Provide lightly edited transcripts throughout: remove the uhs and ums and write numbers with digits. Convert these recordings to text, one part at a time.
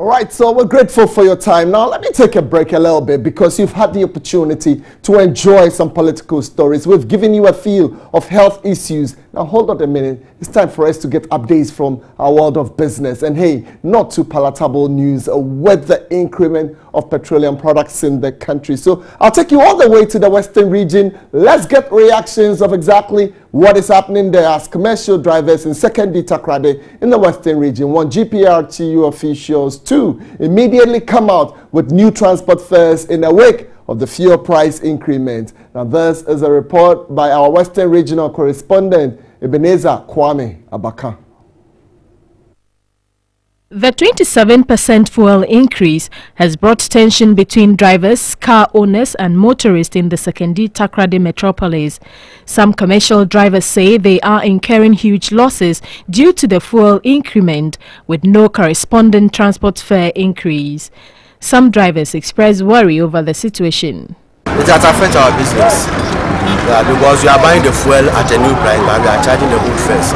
All right, so we're grateful for your time. Now, let me take a break a little bit because you've had the opportunity to enjoy some political stories. We've given you a feel of health issues. Now, hold on a minute. It's time for us to get updates from our world of business. And hey, not too palatable news with the increment of petroleum products in the country. So I'll take you all the way to the Western region. Let's get reactions of exactly what is happening there as commercial drivers in Second Takrade in the Western region want GPRTU officials to immediately come out with new transport fares in the wake of the fuel price increment. Now, this is a report by our Western regional correspondent, Ebenezer Kwame Abaka. The 27% fuel increase has brought tension between drivers, car owners and motorists in the Sekondi Takrade metropolis. Some commercial drivers say they are incurring huge losses due to the fuel increment with no corresponding transport fare increase. Some drivers express worry over the situation. It has affected our business because we are buying the fuel at a new price, but we are charging the old fares.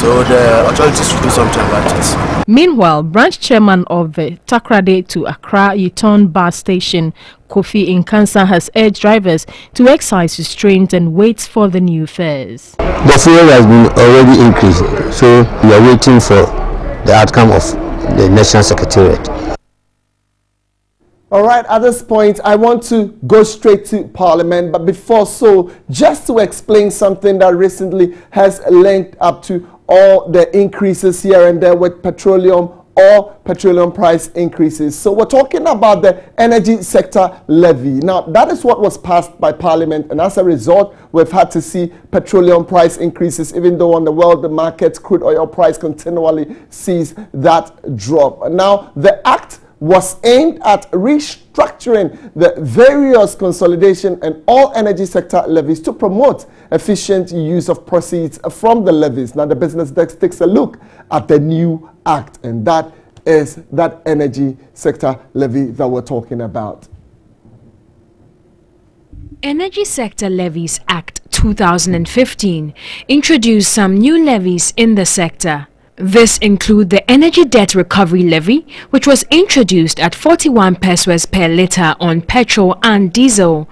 So the authorities should do something about it. Meanwhile, branch chairman of the Takrade to Accra U-turn bus station, Kofi Nkansa, has urged drivers to exercise restraint and wait for the new fares. The fuel has been already increased, so we are waiting for the outcome of the National Secretariat. All right, at this point, I want to go straight to Parliament. But before so, just to explain something that recently has linked up to all the increases here and there with petroleum or petroleum price increases. So we're talking about the energy sector levy. Now, that is what was passed by Parliament. And as a result, we've had to see petroleum price increases, even though on the world market, crude oil price continually sees that drop. Now, the act was aimed at restructuring the various consolidation and all energy sector levies to promote efficient use of proceeds from the levies. Now, the business desk takes a look at the new act, and that is that energy sector levy that we're talking about. Energy Sector Levies Act 2015 introduced some new levies in the sector. This include the Energy Debt Recovery Levy, which was introduced at 41 pesos per litre on petrol and diesel,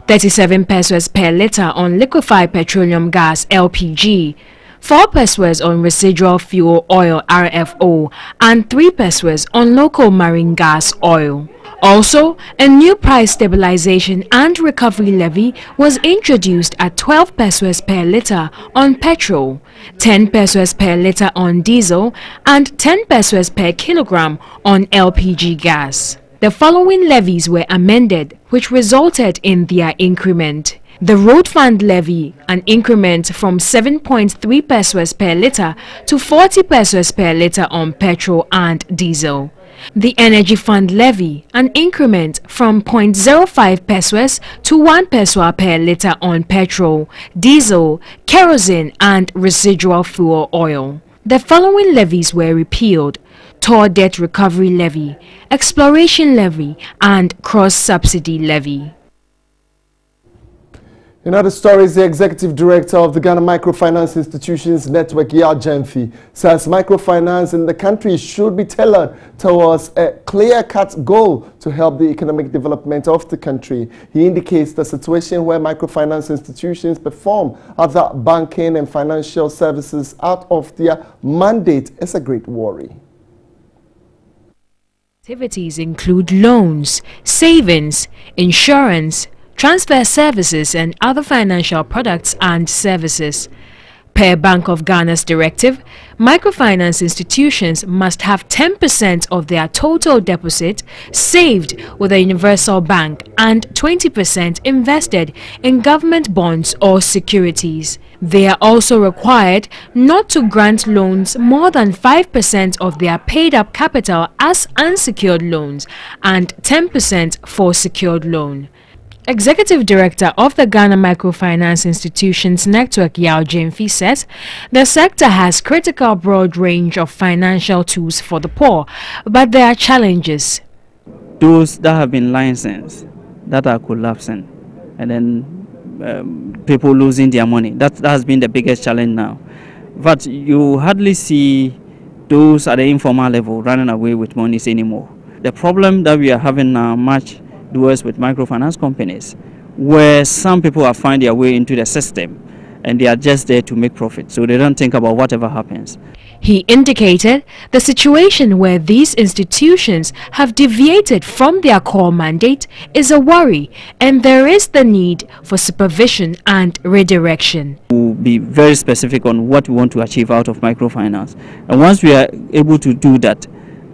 37 pesos per litre on liquefied petroleum gas (LPG), 4 pesos on residual fuel oil (RFO), and 3 pesos on local marine gas oil. Also, a new price stabilization and recovery levy was introduced at 12 pesos per litre on petrol, 10 pesos per litre on diesel, and 10 pesos per kilogram on LPG gas. The following levies were amended, which resulted in their increment. The Road Fund Levy, an increment from 7.3 pesos per litre to 40 pesos per litre on petrol and diesel. The Energy Fund Levy, an increment from 0.05 pesos to 1 peso per litre on petrol, diesel, kerosene and residual fuel oil. The following levies were repealed: Toll Debt Recovery Levy, Exploration Levy and Cross-Subsidy Levy. In other stories, the executive director of the Ghana Microfinance Institutions Network, Yao Jemfi, says microfinance in the country should be tailored towards a clear-cut goal to help the economic development of the country. He indicates the situation where microfinance institutions perform other banking and financial services out of their mandate is a great worry. Activities include loans, savings, insurance, transfer services and other financial products and services. Per Bank of Ghana's directive, microfinance institutions must have 10% of their total deposit saved with a universal bank and 20% invested in government bonds or securities. They are also required not to grant loans more than 5% of their paid-up capital as unsecured loans and 10% for secured loan. Executive Director of the Ghana Microfinance Institutions Network, Yao Jemfi, says the sector has critical broad range of financial tools for the poor, but there are challenges. Those that have been licensed, that are collapsing, and then people losing their money. That has been the biggest challenge now. But you hardly see those at the informal level running away with monies anymore. The problem that we are having now much worse with microfinance companies, where some people have found their way into the system and they are just there to make profit, so they don't think about whatever happens. He indicated the situation where these institutions have deviated from their core mandate is a worry, and there is the need for supervision and redirection. We'll be very specific on what we want to achieve out of microfinance, and once we are able to do that,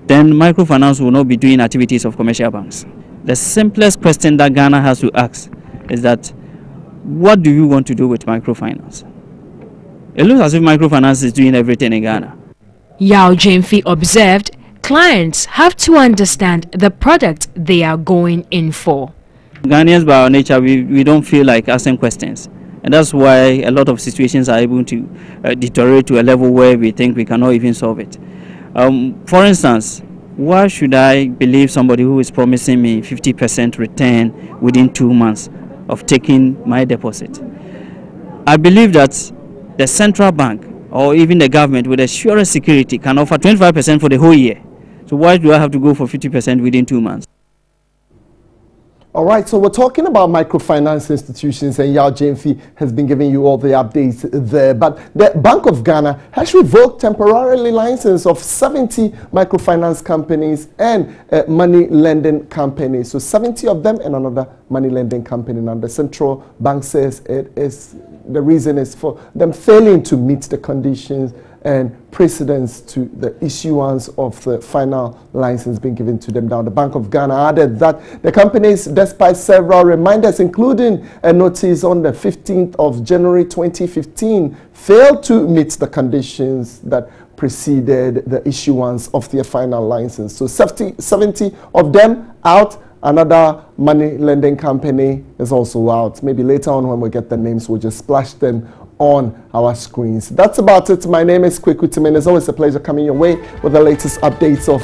then microfinance will not be doing activities of commercial banks. The simplest question that Ghana has to ask is that, what do you want to do with microfinance? It looks as if microfinance is doing everything in Ghana. Yao Jemfi observed clients have to understand the product they are going in for. Ghanaians by our nature, we don't feel like asking questions. And that's why a lot of situations are able to deteriorate to a level where we think we cannot even solve it. For instance, why should I believe somebody who is promising me 50% return within 2 months of taking my deposit? I believe that the central bank or even the government with a sure security can offer 25% for the whole year. So why do I have to go for 50% within 2 months? All right, so we're talking about microfinance institutions, and Yao Jemfi has been giving you all the updates there. But the Bank of Ghana has revoked temporarily license of 70 microfinance companies and money lending companies. So 70 of them and another money lending company. Now the central bank says the reason is for them failing to meet the conditions and precedence to the issuance of the final license being given to them. Now, the Bank of Ghana added that the companies, despite several reminders, including a notice on the 15th of January 2015, failed to meet the conditions that preceded the issuance of their final license. So 70 of them out. Another money lending company is also out. Maybe later on when we get the names, we'll just splash them on our screens. That's about it. My name is Kweku Tim, and it's always a pleasure coming your way with the latest updates of